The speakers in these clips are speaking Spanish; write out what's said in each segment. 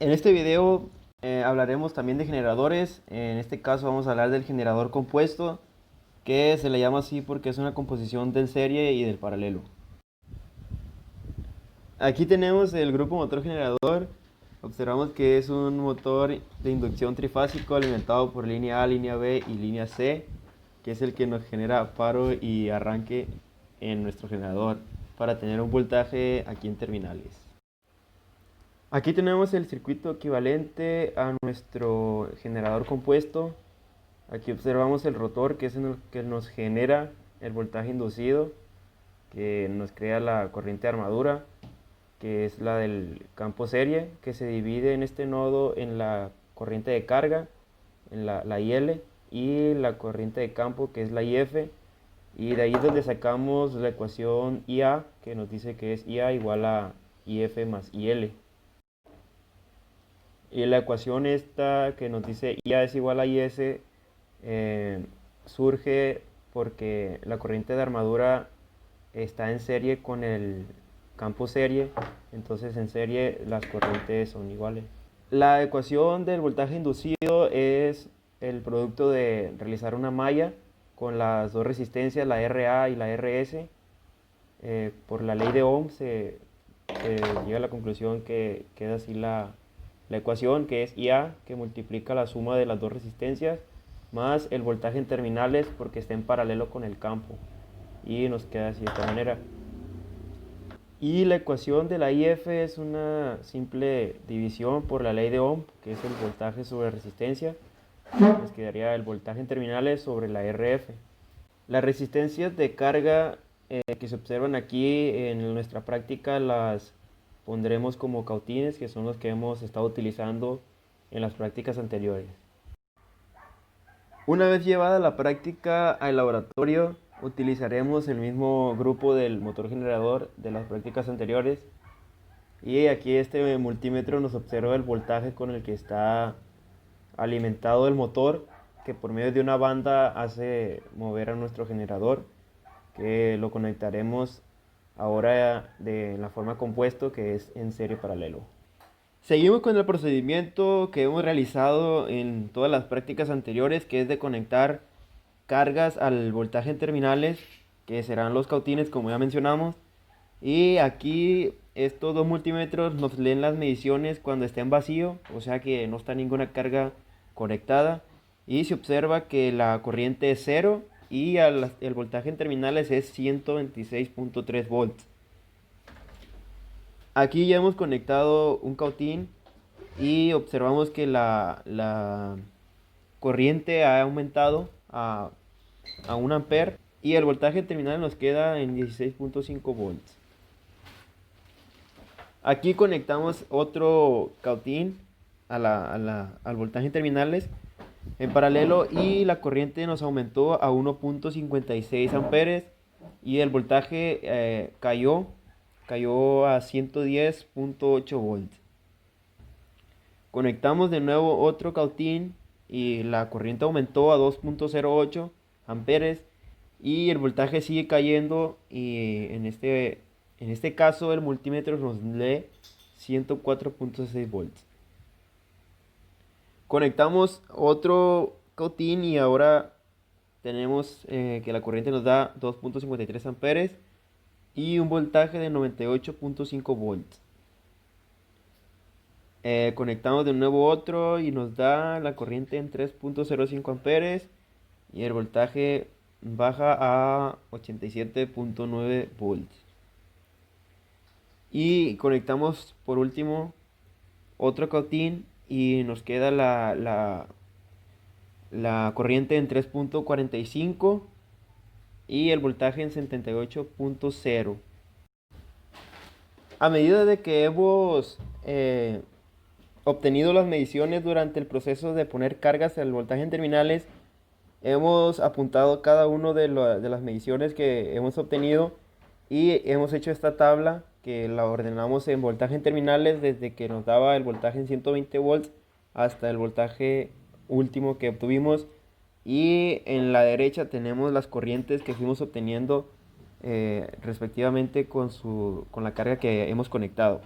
En este video hablaremos también de generadores. En este caso vamos a hablar del generador compuesto, que se le llama así porque es una composición del serie y del paralelo. Aquí tenemos el grupo motor generador. Observamos que es un motor de inducción trifásico alimentado por línea A, línea B y línea C, que es el que nos genera paro y arranque en nuestro generador para tener un voltaje aquí en terminales. Aquí tenemos el circuito equivalente a nuestro generador compuesto. Aquí observamos el rotor, que es el que nos genera el voltaje inducido, que nos crea la corriente de armadura, que es la del campo serie, que se divide en este nodo en la corriente de carga, en la IL, y la corriente de campo, que es la IF, y de ahí es donde sacamos la ecuación IA, que nos dice que es IA igual a IF más IL. Y la ecuación esta que nos dice IA es igual a IS surge porque la corriente de armadura está en serie con el campo serie, entonces en serie las corrientes son iguales. La ecuación del voltaje inducido es el producto de realizar una malla con las dos resistencias, la RA y la RS. Por la ley de Ohm se llega a la conclusión que queda así la ecuación, que es IA, que multiplica la suma de las dos resistencias, más el voltaje en terminales porque está en paralelo con el campo. Y nos queda así de esta manera. Y la ecuación de la IF es una simple división por la ley de Ohm, que es el voltaje sobre resistencia. Nos quedaría el voltaje en terminales sobre la RF. Las resistencias de carga que se observan aquí en nuestra práctica las pondremos como cautines, que son los que hemos estado utilizando en las prácticas anteriores. Una vez llevada la práctica al laboratorio, utilizaremos el mismo grupo del motor generador de las prácticas anteriores. Y aquí este multímetro nos observa el voltaje con el que está alimentado el motor, que por medio de una banda hace mover a nuestro generador, que lo conectaremos ahora de la forma compuesto, que es en serie paralelo. Seguimos con el procedimiento que hemos realizado en todas las prácticas anteriores, que es de conectar cargas al voltaje en terminales, que serán los cautines como ya mencionamos. Y aquí estos dos multímetros nos leen las mediciones cuando esté en vacío, o sea que no está ninguna carga conectada. Y se observa que la corriente es 0 y el voltaje en terminales es 126.3 volts. Aquí ya hemos conectado un cautín y observamos que la corriente ha aumentado a 1 ampere y el voltaje terminal nos queda en 16.5 volts. Aquí conectamos otro cautín al voltaje en terminales en paralelo y la corriente nos aumentó a 1.56 amperes y el voltaje cayó a 110.8 volts. Conectamos de nuevo otro cautín y la corriente aumentó a 2.08 amperes y el voltaje sigue cayendo y en este caso el multímetro nos lee 104.6 volts. Conectamos otro cautín y ahora tenemos que la corriente nos da 2.53 amperes y un voltaje de 98.5 volts. Conectamos de nuevo otro y nos da la corriente en 3.05 amperes y el voltaje baja a 87.9 volts. Y conectamos por último otro cautín y nos queda la corriente en 3.45 y el voltaje en 78.0. A medida de que hemos obtenido las mediciones durante el proceso de poner cargas al voltaje en terminales, hemos apuntado cada una de las mediciones que hemos obtenido y hemos hecho esta tabla que la ordenamos en voltaje en terminales desde que nos daba el voltaje en 120 volts hasta el voltaje último que obtuvimos, y en la derecha tenemos las corrientes que fuimos obteniendo respectivamente con la carga que hemos conectado.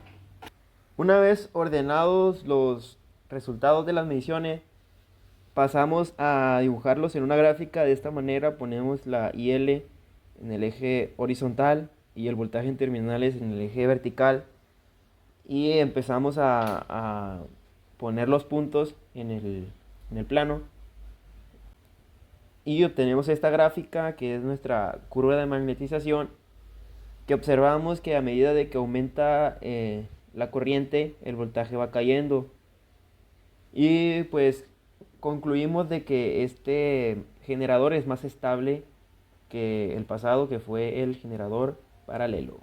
Una vez ordenados los resultados de las mediciones, pasamos a dibujarlos en una gráfica. De esta manera ponemos la IL en el eje horizontal y el voltaje en terminales en el eje vertical. Y empezamos a poner los puntos en el plano. Y obtenemos esta gráfica que es nuestra curva de magnetización, que observamos que a medida de que aumenta la corriente, el voltaje va cayendo. Y pues concluimos de que este generador es más estable que el pasado, que fue el generador paralelo.